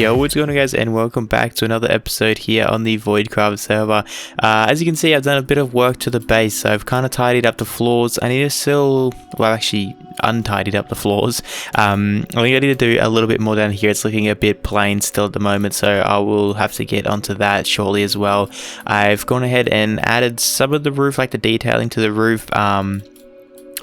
Yo, what's going on guys, and welcome back to another episode here on the VoidCraft server. As you can see, I've done a bit of work to the base, so I've kind of tidied up the floors. I need to still, well actually untidied up the floors. I think I need to do a little bit more down here. It's looking a bit plain still at the moment, so I will have to get onto that shortly as well. I've gone ahead and added some of the roof, like the detailing to the roof.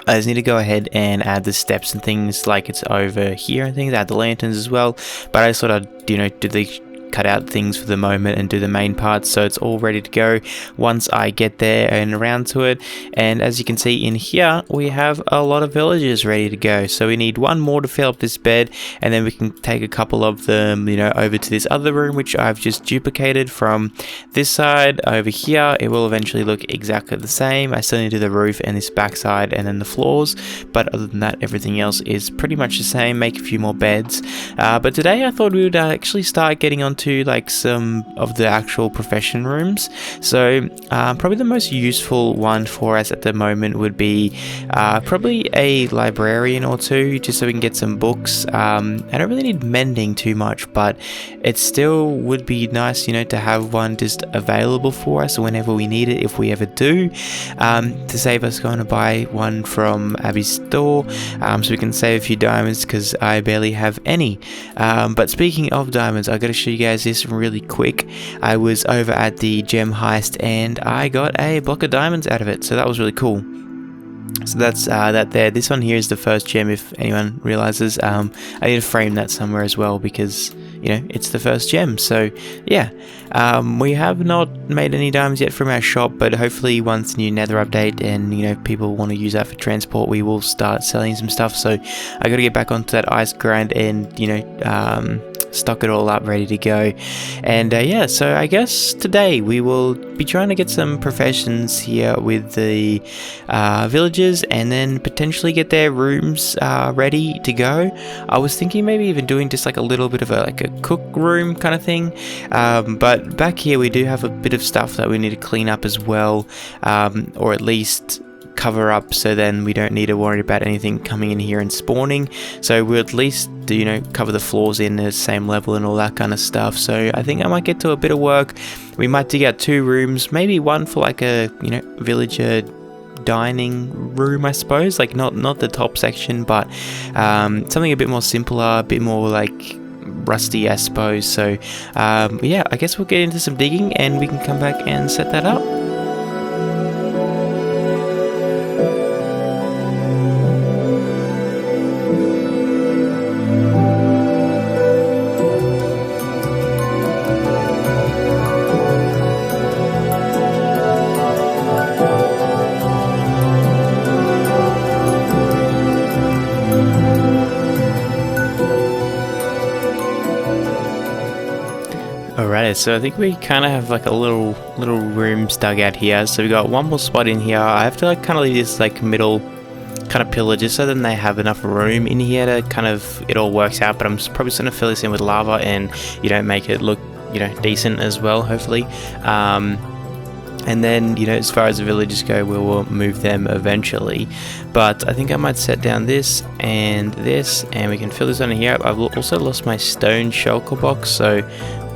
I just need to go ahead and add the steps and things like it's over here and things, add the lanterns as well, but I sort of, do the cut out things for the moment and do the main parts, so it's all ready to go once I get there and around to it. And as you can see in here, we have a lot of villagers ready to go, so we need one more to fill up this bed, and then we can take a couple of them, over to this other room, which I've just duplicated from this side over here. It will eventually look exactly the same. I still need to do the roof and this back side and then the floors, but other than that, everything else is pretty much the same. Make a few more beds, but today I thought we would actually start getting on to like some of the actual profession rooms. So probably the most useful one for us at the moment would be probably a librarian or two, just so we can get some books. I don't really need mending too much, but it still would be nice, to have one just available for us whenever we need it, if we ever do, to save us going to buy one from Abby's store, so we can save a few diamonds, because I barely have any. But speaking of diamonds, I got to show you guys this really quick. I was over at the gem heist and I got a block of diamonds out of it, so that was really cool. So that's that there. This one here is the first gem, if anyone realizes. I need to frame that somewhere as well, because it's the first gem. So yeah, we have not made any diamonds yet from our shop, but hopefully once the new nether update and people want to use that for transport, we will start selling some stuff. So I got to get back onto that ice grind and stock it all up ready to go. And yeah, so I guess today we will be trying to get some professions here with the villagers, and then potentially get their rooms ready to go. I was thinking maybe even doing just like a little bit of a cook room kind of thing, but back here we do have a bit of stuff that we need to clean up as well, or at least cover up, so then we don't need to worry about anything coming in here and spawning. So we'll at least cover the floors in the same level and all that kind of stuff. So I think I might get to a bit of work. We might dig out 2 rooms, maybe one for like a villager dining room, I suppose, like not the top section, but something a bit more simpler, a bit more like rusty, I suppose. So yeah, I guess we'll get into some digging and we can come back and set that up. Alright, so I think we kind of have like a little rooms dug out here. So we got one more spot in here. I have to kind of leave this like middle kind of pillar just so then they have enough room in here to kind of, it all works out. But I'm probably just going to fill this in with lava and make it look decent as well, hopefully. And then as far as the villagers go, we will move them eventually. But I think I might set down this and we can fill this on here. I've also lost my stone shulker box, so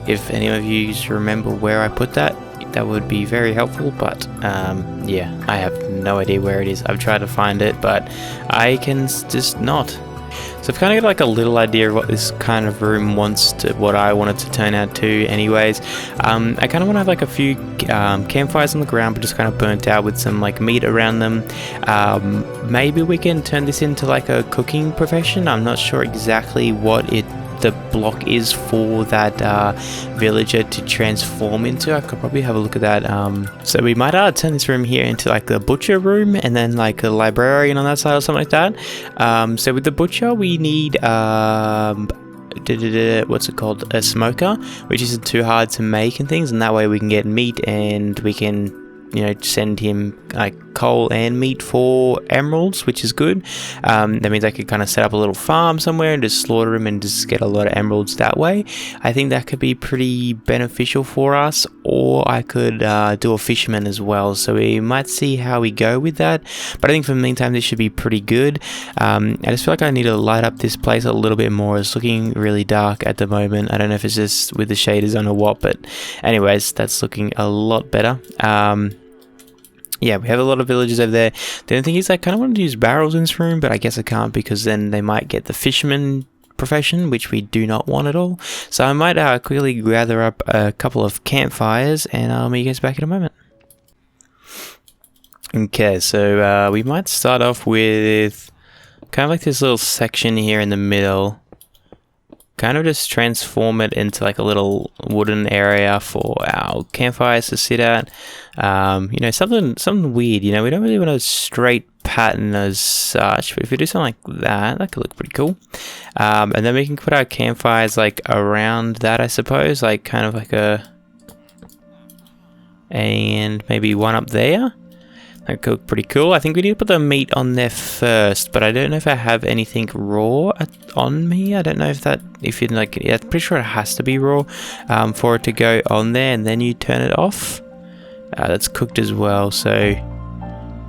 if any of you remember where I put that, that would be very helpful. But yeah, I have no idea where it is. I've tried to find it, but I can just not. So I've kind of got like a little idea of what this kind of room what I want it to turn out to anyways. I kind of want to have like a few campfires on the ground, but just kind of burnt out with some like meat around them. Maybe we can turn this into like a cooking profession. I'm not sure exactly what the block is for that villager to transform into. I could probably have a look at that. So we might turn this room here into like the butcher room, and then like a librarian on that side or something like that. So with the butcher we need what's it called, a smoker, which isn't too hard to make and things, and that way we can get meat and we can you know, send him like coal and meat for emeralds, which is good. That means I could kind of set up a little farm somewhere and just slaughter him and just get a lot of emeralds that way. I think that could be pretty beneficial for us, or I could do a fisherman as well, so we might see how we go with that, but I think for the meantime this should be pretty good. I just feel like I need to light up this place a little bit more. It's looking really dark at the moment. I don't know if it's just with the shaders on or what, but anyways, that's looking a lot better. Yeah, we have a lot of villagers over there. The only thing is I kind of want to use barrels in this room, but I guess I can't because then they might get the fisherman profession, which we do not want at all. So I might quickly gather up a couple of campfires, and I'll meet you guys back in a moment. Okay, so we might start off with kind of like this little section here in the middle. Kind of just transform it into like a little wooden area for our campfires to sit at. You know, something weird. You know, we don't really want a straight pattern as such, but if we do something like that, that could look pretty cool. And then we can put our campfires like around that, I suppose, like kind of like and maybe one up there. That could look pretty cool. I think we need to put the meat on there first, but I don't know if I have anything raw on me. I don't know if you like, yeah, I'm pretty sure it has to be raw for it to go on there, and then you turn it off. That's cooked as well, so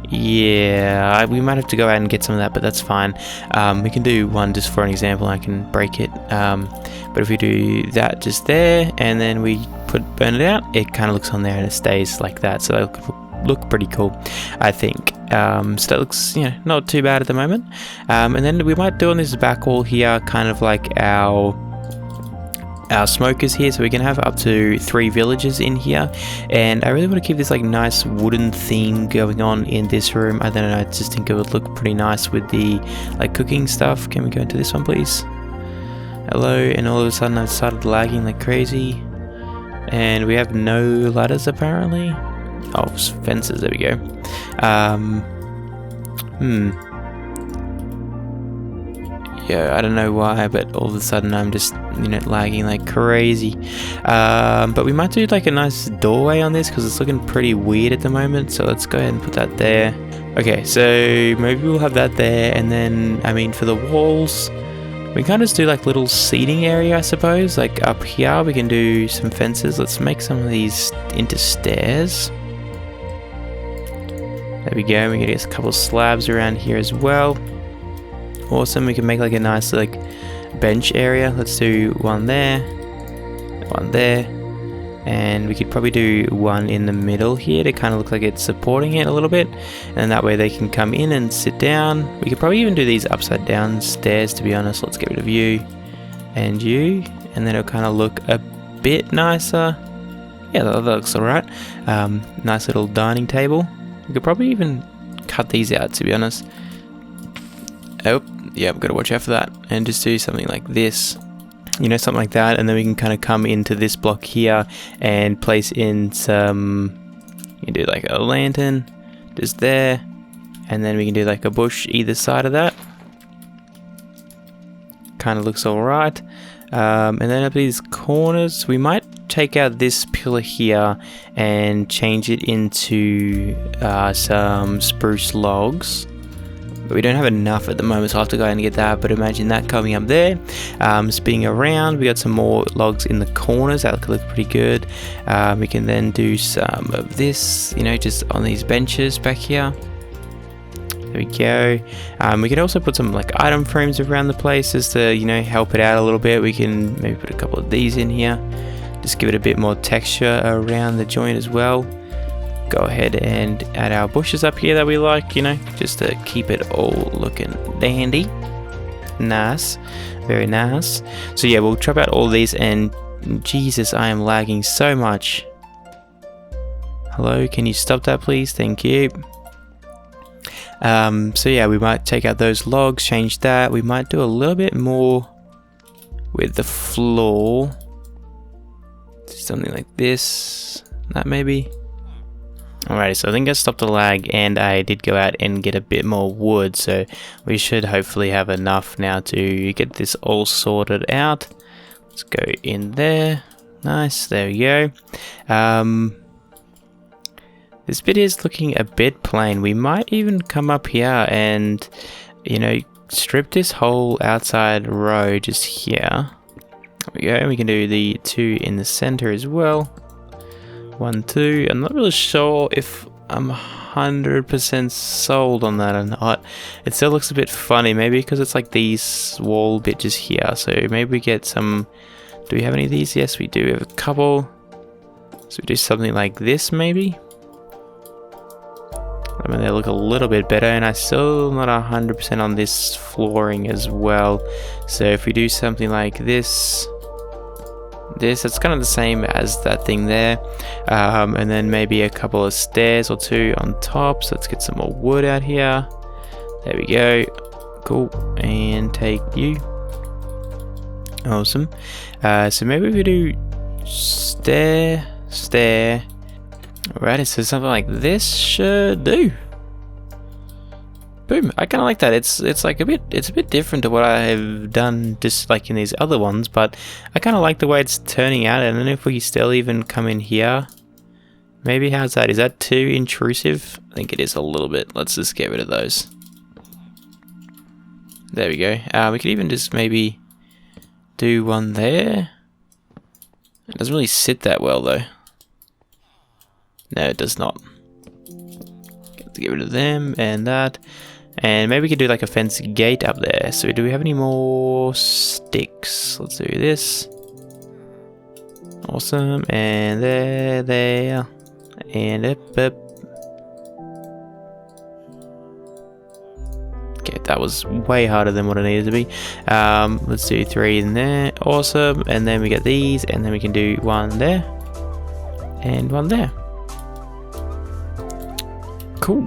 yeah, we might have to go out and get some of that, but that's fine. We can do one just for an example. I can break it, but if we do that just there, and then we burn it out, it kind of looks on there and it stays like that, so that'll look pretty cool, I think. So that looks, you know, not too bad at the moment. And then we might do on this back wall here kind of like our smokers here, so we can have up to 3 villagers in here. And I really want to keep this like nice wooden theme going on in this room. I don't know, I just think it would look pretty nice with the like cooking stuff. Can we go into this one, please? Hello. And all of a sudden I've started lagging like crazy, and we have no ladders apparently. Oh, fences, there we go. Yeah, I don't know why, but all of a sudden I'm just, you know, lagging like crazy. But we might do like a nice doorway on this because it's looking pretty weird at the moment. So let's go ahead and put that there. Okay, so maybe we'll have that there, and then, I mean, for the walls, we can kind of just do like little seating area, I suppose. Like up here, we can do some fences. Let's make some of these into stairs. There we go. We can get a couple of slabs around here as well. Awesome. We can make like a nice like bench area. Let's do one there, and we could probably do one in the middle here to kind of look like it's supporting it a little bit, and that way they can come in and sit down. We could probably even do these upside down stairs, to be honest. Let's get rid of you and you, and then it'll kind of look a bit nicer. Yeah, that looks alright. Nice little dining table. We could probably even cut these out, to be honest. Oh, yeah, we've got to watch out for that. And just do something like this. You know, something like that. And then we can kind of come into this block here and place in some... You can do like a lantern just there. And then we can do like a bush either side of that. Kind of looks alright. And then up these corners, we might take out this pillar here and change it into some spruce logs, but we don't have enough at the moment, so I'll have to go and get that. But imagine that coming up there, spinning around. We got some more logs in the corners that could look pretty good. We can then do some of this, you know, just on these benches back here. There we go. We can also put some like item frames around the place just to, you know, help it out a little bit. We can maybe put a couple of these in here. Just give it a bit more texture around the joint as well. Go ahead and add our bushes up here that we like, you know, just to keep it all looking dandy. Nice. Very nice. So yeah, we'll chop out all these, and Jesus, I am lagging so much. Hello, can you stop that please? Thank you. So yeah, we might take out those logs, change that. We might do a little bit more with the floor. Something like this, that maybe. Alrighty, so I think I stopped the lag, and I did go out and get a bit more wood, so we should hopefully have enough now to get this all sorted out. Let's go in there. Nice, there we go. This bit is looking a bit plain. We might even come up here and, you know, strip this whole outside row just here. There we go. We can do the 2 in the center as well. 1, 2. I'm not really sure if I'm 100% sold on that or not. It still looks a bit funny, maybe because it's like these wall bit just here. So maybe we get some. Do we have any of these? Yes, we do. We have a couple. So we do something like this, maybe. I mean, they look a little bit better, and I'm still not 100% on this flooring as well. So if we do something like this, it's kind of the same as that thing there, and then maybe a couple of stairs or 2 on top. So let's get some more wood out here. There we go. Cool. And take you. Awesome. So maybe we do stair. Alrighty, so something like this should do. Boom. I kind of like that. It's like a bit different to what I have done just like in these other ones, but I kind of like the way it's turning out. And then if we still even come in here, maybe how's that? Is that too intrusive? I think it is a little bit. Let's just get rid of those. There we go. We could even just maybe do one there. It doesn't really sit that well though. No, it does not. Get to get rid of them and that. And maybe we could do like a fence gate up there. So do we have any more sticks? Let's do this. Awesome. And there. And up. Okay, that was way harder than what it needed to be. Let's do 3 in there. Awesome. And then we get these. And then we can do 1 there. And 1 there. Cool.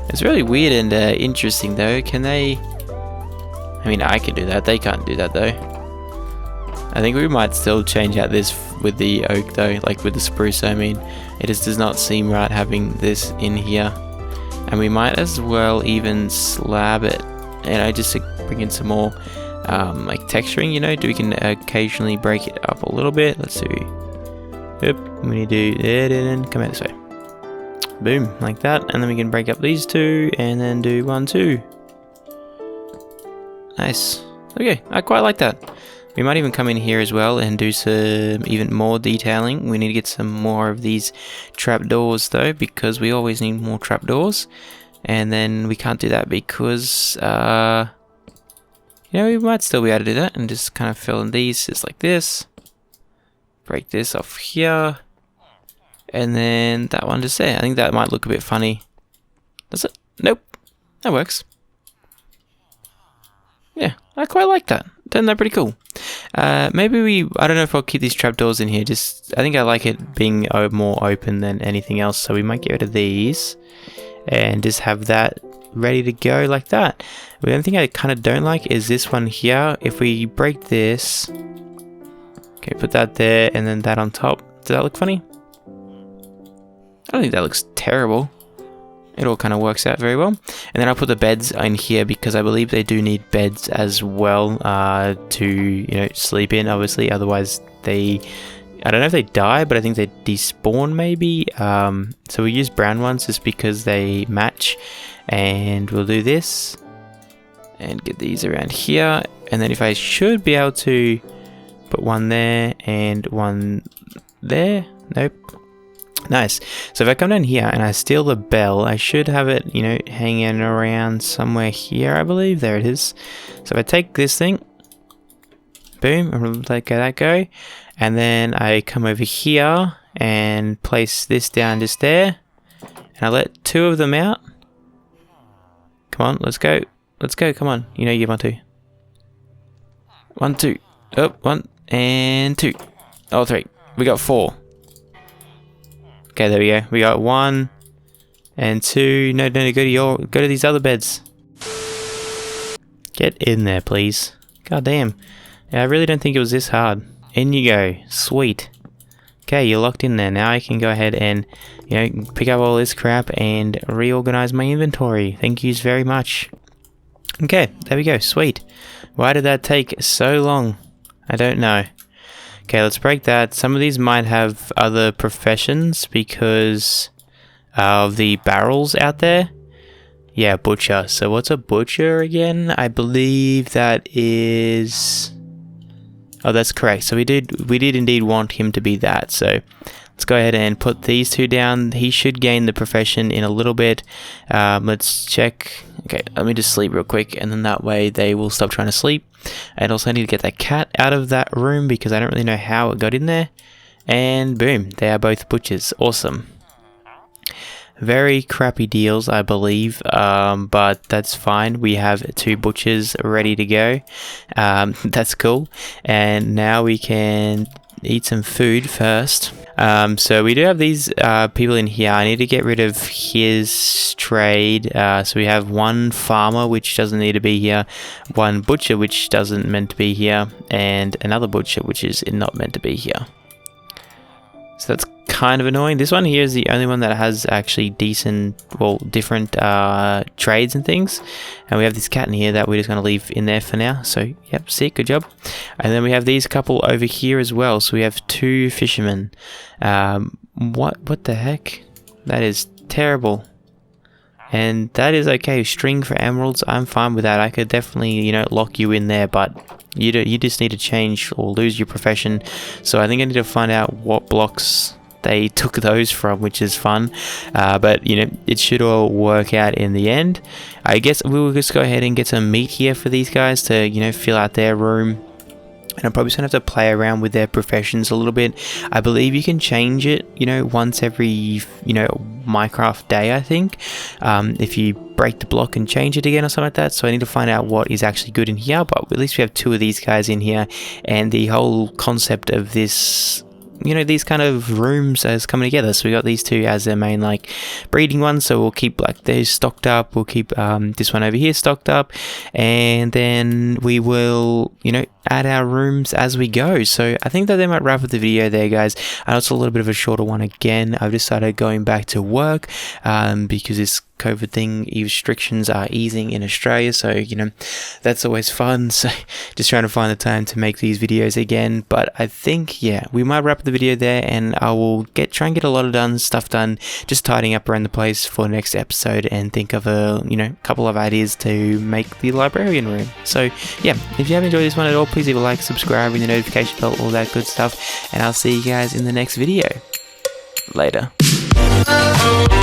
It's really weird and interesting though. Can they... I mean, I can do that. They can't do that though. I think we might still change out this with the oak though, like with the spruce. I mean, it just does not seem right having this in here. And we might as well even slab it. And I just bring in some more like texturing, you know. We can occasionally break it up a little bit. Let's do... Yep, we need to do it and come out this way. Boom, like that, and then we can break up these 2 and then do 1, 2. Nice. Okay, I quite like that. We might even come in here as well and do some even more detailing. We need to get some more of these trapdoors though, because we always need more trapdoors. And then we can't do that because, you know, we might still be able to do that and just kind of fill in these just like this. Break this off here. And then that one just there. I think that might look a bit funny. Does it? Nope. That works. Yeah, I quite like that. Turned out pretty cool. Maybe I don't know if I'll keep these trapdoors in here. I think I like it being more open than anything else. So we might get rid of these and just have that ready to go like that. The only thing I kind of don't like is this one here. If we break this, okay, put that there and then that on top. Does that look funny? I don't think that looks terrible. It all kind of works out very well. And then I'll put the beds in here because I believe they do need beds as well to, you know, sleep in, obviously. Otherwise they, I don't know if they die, but I think they despawn maybe. So we use brown ones just because they match. And we'll do this and get these around here. And then if I should be able to put 1 there and 1 there. Nope. Nice. So if I come down here and I steal the bell, I should have it, you know, hanging around somewhere here, I believe. There it is. So if I take this thing, boom, and let that go, and then I come over here and place this down just there, and I let 2 of them out. Come on, let's go. Let's go, come on. You know you want to. 1, 2. Oh, 1 and 2. Oh, 3. We got 4. Okay, there we go. We got 1 and 2. No, go to these other beds. Get in there, please. God damn. Yeah, I really don't think it was this hard. In you go. Sweet. Okay, you're locked in there. Now I can go ahead and, you know, pick up all this crap and reorganize my inventory. Thank yous very much. Okay, there we go. Sweet. Why did that take so long? I don't know. Okay, let's break that. Some of these might have other professions because of the barrels out there. Yeah, butcher. So what's a butcher again? I believe that is... Oh, that's correct. So we did indeed want him to be that. So let's go ahead and put these two down. He should gain the profession in a little bit. Let's check. Okay, let me just sleep real quick, and then that way they will stop trying to sleep. And also I need to get that cat out of that room because I don't really know how it got in there. And boom, they are both butchers. Awesome. Very crappy deals, I believe, but that's fine. We have 2 butchers ready to go. That's cool. And now we can eat some food first. So we do have these people in here. I need to get rid of his trade. So we have 1 farmer, which doesn't need to be here, 1 butcher, which doesn't meant to be here, and another butcher, which is not meant to be here. So that's kind of annoying. This one here is the only one that has actually decent, well, different trades and things. And we have this cat in here that we're just going to leave in there for now. So, yep, sick, good job. And then we have these couple over here as well. So we have 2 fishermen. What the heck? That is terrible. And that is okay. String for emeralds, I'm fine with that. I could definitely, you know, lock you in there, but you just need to change or lose your profession. So I think I need to find out what blocks they took those from, which is fun. But, you know, it should all work out in the end. I guess we will just go ahead and get some meat here for these guys to, you know, fill out their room. And I'm probably just going to have to play around with their professions a little bit. I believe you can change it, you know, once every, you know, Minecraft day, I think. If you break the block and change it again or something like that. So I need to find out what is actually good in here. But at least we have 2 of these guys in here. And the whole concept of this, you know, these kind of rooms as coming together. So we got these 2 as their main like breeding ones, so we'll keep like those stocked up, we'll keep this one over here stocked up, and then we will, you know, add our rooms as we go. So I think that they might wrap up the video there, guys. I know it's a little bit of a shorter one again. I've decided going back to work because this COVID thing, restrictions are easing in Australia, so you know that's always fun. So just trying to find the time to make these videos again. But I think, yeah, we might wrap up the video there, and I will try and get a lot of stuff done, just tidying up around the place for the next episode, and think of a, you know, couple of ideas to make the librarian room. So yeah, if you have enjoyed this one at all, please leave a like, subscribe, ring the notification bell, all that good stuff, and I'll see you guys in the next video. Later. Oh,